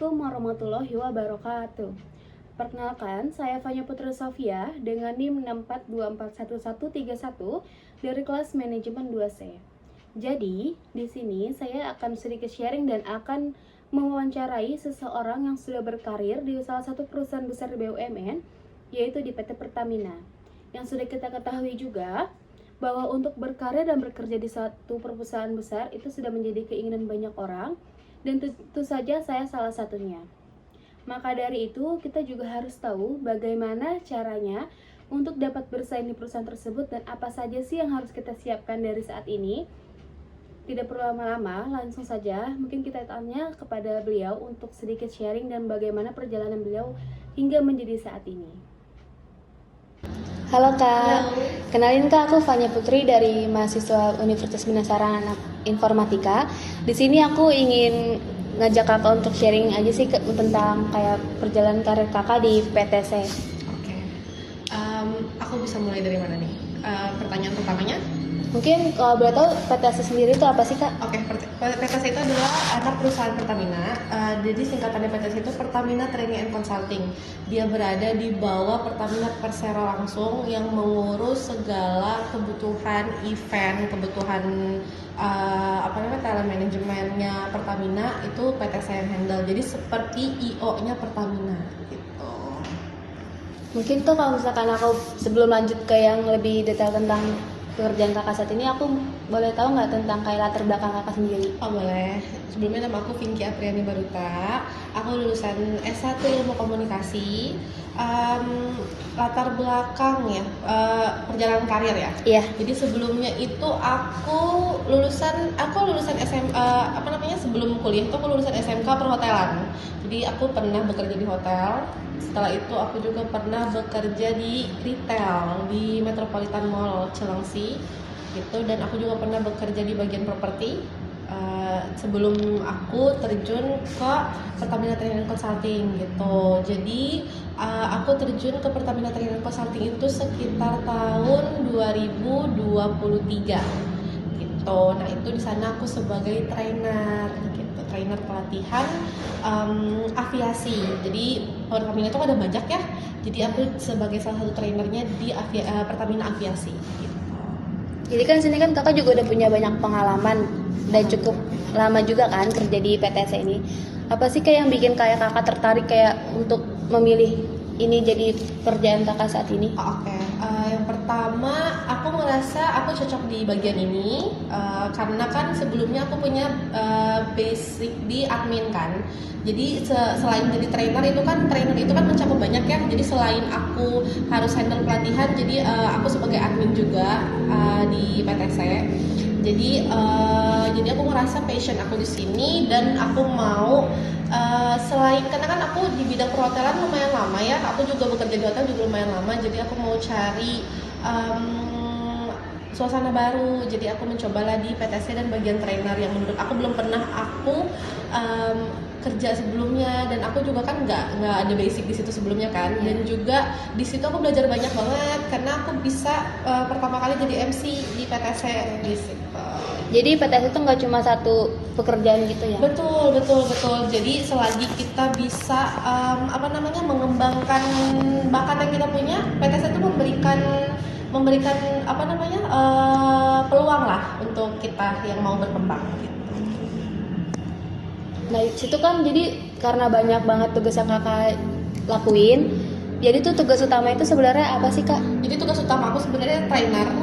Assalamualaikum warahmatullahi wabarakatuh. Perkenalkan, saya Fanya Putri Sofia dengan NIM 642411131 dari kelas manajemen 2C. Jadi, di sini saya akan sedikit sharing dan akan mewawancarai seseorang yang sudah berkarir di salah satu perusahaan besar BUMN, yaitu di PT Pertamina. Yang sudah kita ketahui juga bahwa untuk berkarir dan bekerja di satu perusahaan besar itu sudah menjadi keinginan banyak orang, dan tentu saja saya salah satunya. Maka dari itu, kita juga harus tahu bagaimana caranya untuk dapat bersaing di perusahaan tersebut dan apa saja sih yang harus kita siapkan dari saat ini. Tidak perlu lama-lama, langsung saja mungkin kita tanya kepada beliau untuk sedikit sharing dan bagaimana perjalanan beliau hingga menjadi saat ini. Halo Kak, kenalin Kak, aku Fanya Putri dari mahasiswa Universitas Binasaran Informatika. Di sini aku ingin ngajak Kakak untuk sharing aja sih tentang kayak perjalanan karir Kakak di PTC. Oke, aku bisa mulai dari mana nih? Pertanyaan pertamanya? Mungkin kalau boleh tahu PTC sendiri itu apa sih Kak? Oke, PTC itu adalah anak perusahaan Pertamina. Jadi singkatannya PTC itu Pertamina Training and Consulting. Dia berada di bawah Pertamina Persero langsung yang mengurus segala kebutuhan event, kebutuhan telemanajemennya Pertamina itu PTC yang handle. Jadi seperti IO-nya Pertamina gitu. Mungkin tuh kalau misalkan aku sebelum lanjut ke yang lebih detail tentang pekerjaan Kakak saat ini, aku boleh tahu nggak tentang kayak latar belakang Kakak sendiri? Oh boleh. Sebelumnya nama aku Vinky Apriani Baruta. Aku lulusan S1 Ilmu Komunikasi. Latar belakang ya, perjalanan karir ya. Iya. Jadi sebelumnya itu aku lulusan sebelum kuliah itu aku lulusan SMK perhotelan. Jadi aku pernah bekerja di hotel. Setelah itu aku juga pernah bekerja di retail di Metropolitan Mall Cilengsi gitu, dan aku juga pernah bekerja di bagian properti sebelum aku terjun ke Pertamina Training and Consulting gitu. Jadi aku terjun ke Pertamina Training and Consulting itu sekitar tahun 2023 gitu. Nah itu di sana aku sebagai trainer gitu, trainer pelatihan aviasi. Jadi Pertamina itu ada banyak ya. Jadi aku sebagai salah satu trainernya di Pertamina Aviasi. Gitu. Jadi kan sini kan Kakak juga udah punya banyak pengalaman dan cukup lama juga kan kerja di PTC ini. Apa sih kayak yang bikin kayak Kakak tertarik kayak untuk memilih ini jadi pekerjaan Kakak saat ini? Oke. Yang pertama aku merasa aku cocok di bagian ini karena kan sebelumnya aku punya basic di admin kan. Jadi selain jadi trainer itu kan mencakup banyak ya. Jadi selain aku harus handle pelatihan, jadi aku sebagai admin juga di PTC. Jadi aku merasa passion aku di sini dan aku mau selain karena kan aku di bidang perhotelan lumayan lama ya, aku juga bekerja di hotel juga lumayan lama, jadi aku mau cari suasana baru. Jadi aku mencobalah di PTC dan bagian trainer yang menurut aku belum pernah aku kerja sebelumnya, dan aku juga kan nggak ada basic di situ sebelumnya kan, dan juga di situ aku belajar banyak banget karena aku bisa pertama kali jadi MC di PTC di situ. Jadi PTC itu nggak cuma satu pekerjaan gitu ya? Betul. Jadi selagi kita bisa mengembangkan bakat yang kita punya, PTC itu memberikan peluang lah untuk kita yang mau berkembang gitu. Nah situ kan jadi karena banyak banget tugas yang Kakak lakuin, jadi tuh tugas utama itu sebenarnya apa sih Kak? Jadi tugas utama aku sebenarnya trainer,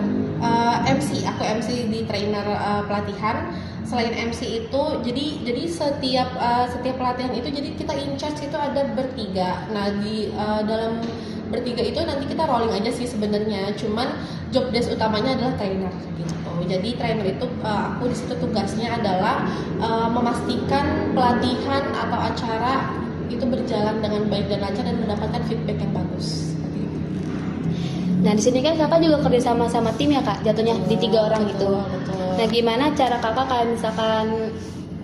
MC. Aku MC di trainer pelatihan. Selain MC itu, jadi setiap pelatihan itu jadi kita in charge itu ada bertiga. Nah di dalam bertiga itu nanti kita rolling aja sih sebenarnya. Cuman job desk utamanya adalah trainer gitu. Jadi trainer itu aku di situ tugasnya adalah memastikan pelatihan atau acara itu berjalan dengan baik dan lancar dan mendapatkan feedback yang bagus. Nah di sini kan Kakak juga kerja sama tim ya Kak, jatuhnya di 3 orang gitu. Betul. Nah gimana cara Kakak kayak misalkan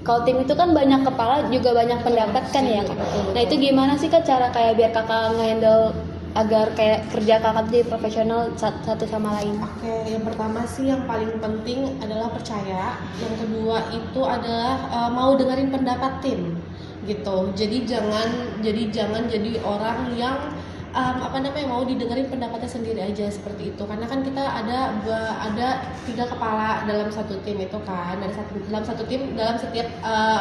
kalau tim itu kan banyak kepala juga banyak pendapat kan ya Kak. Nah itu gimana sih Kak cara kayak biar Kakak nge-handle agar kayak kerja Kakak jadi profesional satu sama lain? Oke, yang pertama sih yang paling penting adalah percaya. Yang kedua itu adalah mau dengerin pendapat tim. gitu. Jadi jangan jadi orang yang mau didengerin pendapatnya sendiri aja seperti itu, karena kan kita ada 3 kepala dalam satu tim itu kan, dalam satu tim dalam setiap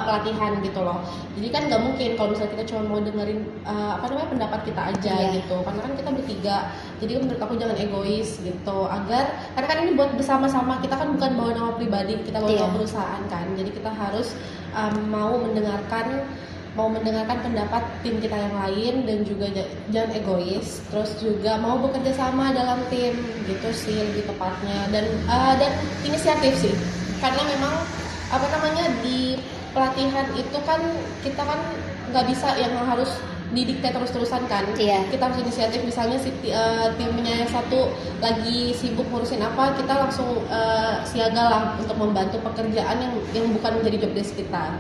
pelatihan gitu loh. Jadi kan nggak mungkin kalau misalnya kita cuma mau dengerin pendapat kita aja gitu, karena kan kita bertiga. Jadi menurut aku jangan egois gitu, karena kan ini buat bersama-sama, kita kan bukan bawa nama pribadi, kita bawa nama perusahaan kan. Jadi kita harus mau mendengarkan pendapat tim kita yang lain, dan juga jangan egois, terus juga mau bekerja sama dalam tim gitu sih lebih tepatnya, dan inisiatif sih, karena memang di pelatihan itu kan kita kan nggak bisa yang harus didikte terus-terusan kan. Kita harus inisiatif, misalnya timnya yang satu lagi sibuk ngurusin apa, kita langsung siaga lah untuk membantu pekerjaan yang bukan menjadi job desk kita.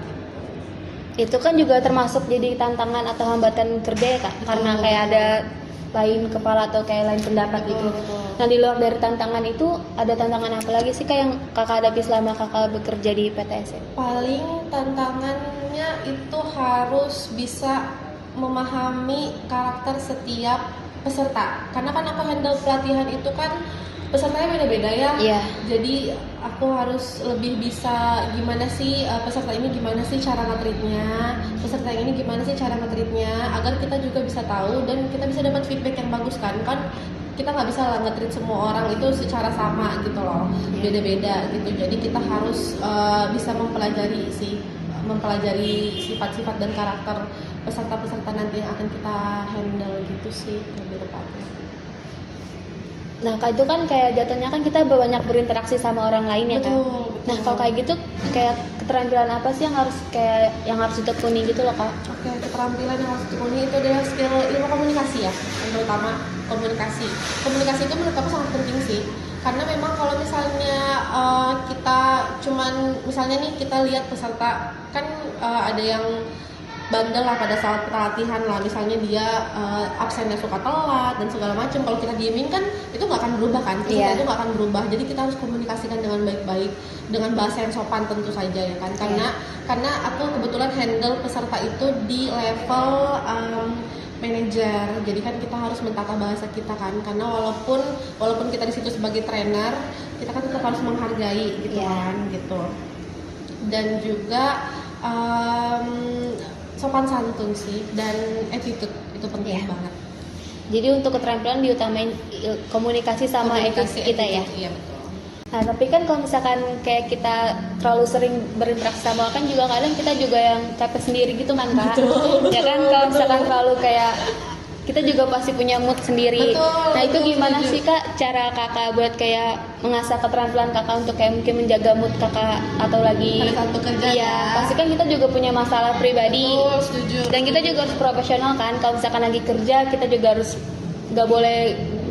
Itu kan juga termasuk jadi tantangan atau hambatan kerja ya Kak, karena kayak ada lain kepala atau kayak lain pendapat gitu. Nah, di luar dari tantangan itu ada tantangan apa lagi sih Kak yang Kakak hadapi selama Kakak bekerja di PTS? Paling tantangannya itu harus bisa memahami karakter setiap peserta, karena kan aku handle pelatihan itu kan pesertanya beda-beda ya. Jadi aku harus lebih bisa gimana sih peserta ini gimana sih cara nge-treatnya, peserta ini gimana sih cara nge-treatnya, agar kita juga bisa tahu dan kita bisa dapat feedback yang bagus kan kita nggak bisa lah nge-treat semua orang itu secara sama gitu loh, beda-beda gitu. Jadi kita harus bisa mempelajari sifat-sifat dan karakter peserta-peserta nanti yang akan kita handle gitu sih lebih tepatnya. Nah, Kak, itu kan kayak jatuhnya kan kita banyak berinteraksi sama orang lain ya, Kak. Nah, kalau kayak gitu kayak keterampilan apa sih yang harus ditekuni gitu loh, Kak? Oke, keterampilan yang harus ditekuni itu adalah skill ilmu komunikasi ya, yang terutama komunikasi. Komunikasi itu menurut aku sangat penting sih, karena memang kalau misalnya kita cuman misalnya nih kita lihat peserta kan ada yang bandel lah pada saat pelatihan lah, misalnya dia absennya suka telat dan segala macam. Kalau kita diemin kan itu nggak akan berubah kan, itu nggak akan berubah. Jadi kita harus komunikasikan dengan baik-baik, dengan bahasa yang sopan tentu saja ya kan, karena aku kebetulan handle peserta itu di level manajer. Jadi kan kita harus mentata bahasa kita kan, karena walaupun kita di situ sebagai trainer, kita kan tetap harus menghargai gitu kan gitu. Dan juga sopan santun sih, dan attitude itu penting banget. Jadi untuk keterampilan diutamain komunikasi sama attitude kita ya. Iya betul. Nah, tapi kan kalau misalkan kayak kita terlalu sering berinteraksi sama orang kan juga kadang kita juga yang capek sendiri gitu kan Kak. Ya kan kalau misalkan terlalu kayak kita juga pasti punya mood sendiri. Nah, itu gimana sih Kak cara Kakak buat kayak mengasah keterampilan Kakak untuk kayak mungkin menjaga mood Kakak atau lagi pada saat bekerja? Pasti kan kita juga punya masalah pribadi. Setuju. Dan kita juga harus profesional kan. Kalau misalkan lagi kerja kita juga harus nggak boleh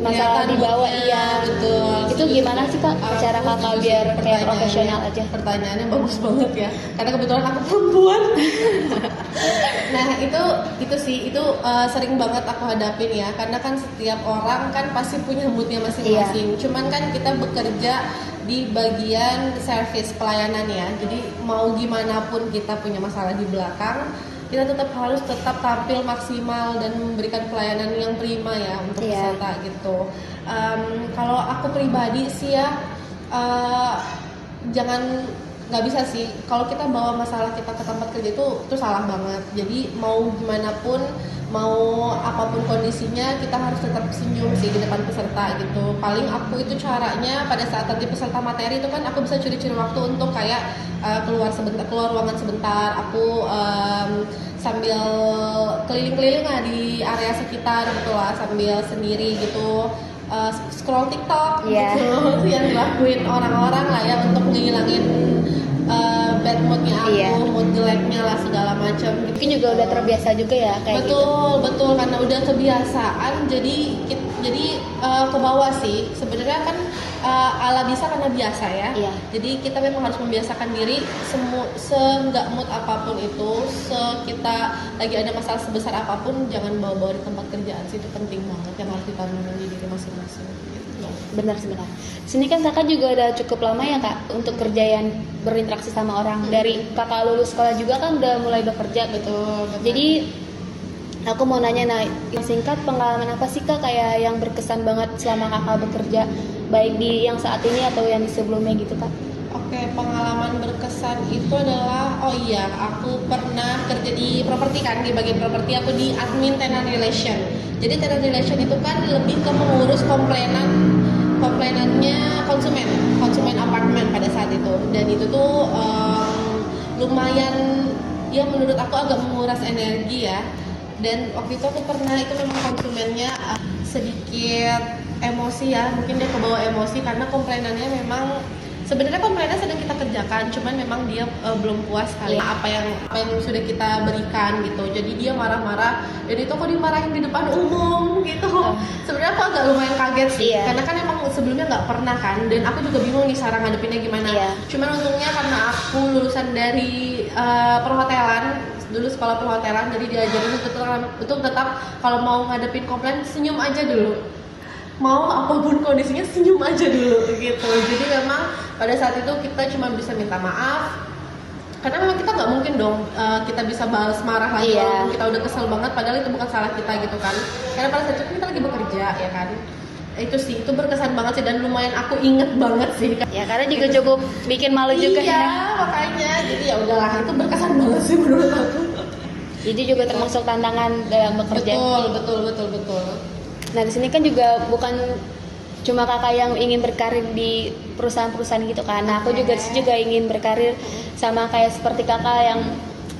masalah dibawa. Betul. Itu gimana sih Kak cara Kakak biar kayak profesional aja? Pertanyaannya bagus banget ya, karena kebetulan aku perempuan. Nah itu sering banget aku hadapin ya, karena kan setiap orang kan pasti punya moodnya masing-masing. Cuman kan kita bekerja di bagian service pelayanan ya, jadi mau gimana pun kita punya masalah di belakang, kita tetap tampil maksimal dan memberikan pelayanan yang prima ya untuk peserta gitu. Kalau aku pribadi sih ya, nggak bisa sih kalau kita bawa masalah kita ke tempat kerja itu salah banget. Jadi mau gimana pun, mau apapun kondisinya, kita harus tetap senyum sih di depan peserta gitu. Paling aku itu caranya pada saat nanti peserta materi itu kan aku bisa curi-curi waktu untuk kayak keluar ruangan sebentar, aku sambil keliling-keliling lah di area sekitar gitu lah, sambil sendiri gitu, scroll TikTok gitu yang dilakuin orang-orang lah ya, untuk ngilangin bad moodnya aku, mood jeleknya lah segala macam. Mungkin juga udah terbiasa juga ya kayak betul, karena udah kebiasaan jadi ke bawah sih. Sebenarnya kan ala bisa karena biasa ya. Jadi kita memang harus membiasakan diri se-nggak mood apapun itu, kita lagi ada masalah sebesar apapun, jangan bawa-bawa di tempat kerjaan sih. Itu penting banget yang harus ditanamkan di diri masing-masing gitu. Benar sebentar. Sini kan kakak juga udah cukup lama ya kak untuk kerja yang berinteraksi sama orang. Dari kakak lulus sekolah juga kan udah mulai bekerja gitu. Betul. Jadi aku mau nanya, yang singkat pengalaman apa sih kak kayak yang berkesan banget selama kakak bekerja, baik di yang saat ini atau yang di sebelumnya gitu kak? Oke, pengalaman berkesan itu adalah, oh iya, aku pernah kerja di properti kan, di bagian properti aku di admin tenant relation. Jadi tenant relation itu kan lebih ke mengurus komplainannya konsumen apartemen pada saat itu. Dan itu tuh lumayan, ya menurut aku agak menguras energi ya. Dan waktu itu aku pernah, itu memang konsumennya sedikit emosi ya, mungkin dia kebawa emosi karena komplainannya memang sebenarnya komplainnya sedang kita kerjakan, cuman memang dia belum puas kali apa yang sudah kita berikan gitu. Jadi dia marah-marah, dan itu aku dimarahin di depan umum gitu. Sebenarnya aku agak lumayan kaget sih, karena kan emang sebelumnya nggak pernah kan, dan aku juga bingung nih cara ngadepinnya gimana. Cuman untungnya karena aku lulusan dari perhotelan, dulu sekolah perhotelan, jadi diajarin untuk tetap kalau mau ngadepin komplain senyum aja dulu. Mau apapun kondisinya senyum aja dulu gitu. Jadi memang pada saat itu kita cuma bisa minta maaf, karena memang kita nggak mungkin dong kita bisa balas marah lagi walaupun kita udah kesel banget, padahal itu bukan salah kita gitu kan, karena pada saat itu kita lagi bekerja ya kan. Itu sih, itu berkesan banget sih, dan lumayan aku inget banget sih ya, karena juga cukup bikin malu juga iya, makanya jadi ya udahlah, itu berkesan banget sih menurut aku. Jadi juga termasuk tantangan dalam bekerja. Betul. Nah di sini kan juga bukan cuma kakak yang ingin berkarir di perusahaan-perusahaan gitu kan. Nah aku juga ingin berkarir sama kayak seperti kakak yang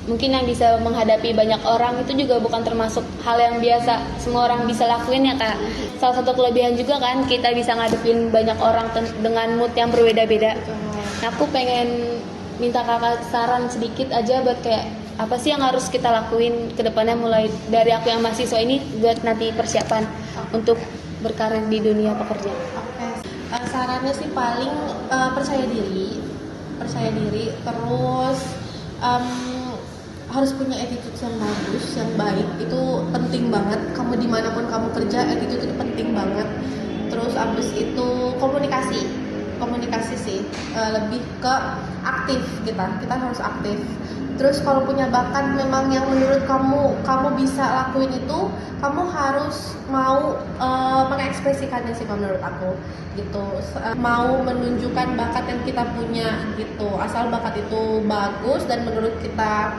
mungkin yang bisa menghadapi banyak orang, itu juga bukan termasuk hal yang biasa semua orang bisa lakuin ya kak. Salah satu kelebihan juga kan kita bisa ngadepin banyak orang dengan mood yang berbeda-beda. Nah aku pengen minta kakak saran sedikit aja buat kayak apa sih yang harus kita lakuin ke depannya, mulai dari aku yang mahasiswa ini buat nanti persiapan untuk berkarir di dunia pekerjaan. Sarannya sih paling percaya diri, terus harus punya attitude yang bagus, yang baik, itu penting banget. Kamu dimanapun kamu kerja, attitude itu penting banget. Terus abis itu komunikasi sih, lebih ke aktif, kita harus aktif. Terus kalau punya bakat memang yang menurut kamu bisa lakuin itu, kamu harus mau mengekspresikannya sih menurut aku gitu. Mau menunjukkan bakat yang kita punya gitu. Asal bakat itu bagus dan menurut kita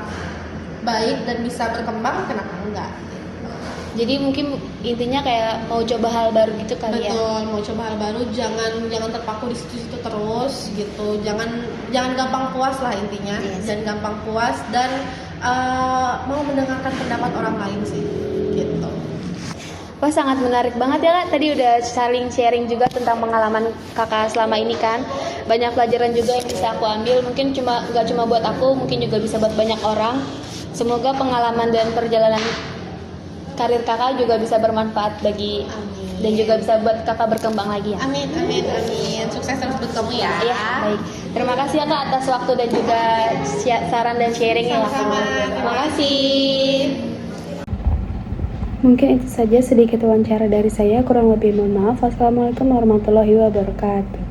baik dan bisa berkembang, kenapa enggak? Jadi mungkin intinya kayak mau coba hal baru gitu kali ya. Betul, mau coba hal baru, jangan terpaku di situ-situ terus gitu. Jangan gampang puas lah intinya. Jangan gampang puas dan mau mendengarkan pendapat orang lain sih gitu. Wah sangat menarik banget ya kak, tadi udah saling sharing juga tentang pengalaman kakak selama ini kan. Banyak pelajaran juga yang bisa aku ambil, mungkin gak cuma buat aku, mungkin juga bisa buat banyak orang. Semoga pengalaman dan perjalanan karir kakak juga bisa bermanfaat bagi dan juga bisa buat kakak berkembang lagi ya. Amin. Sukses terus buat kamu ya. Iya, baik. Terima kasih ya kak atas waktu dan juga saran dan sharing ya. Sama-sama. Terima kasih. Mungkin itu saja sedikit wawancara dari saya, kurang lebih mohon maaf. Wassalamualaikum warahmatullahi wabarakatuh.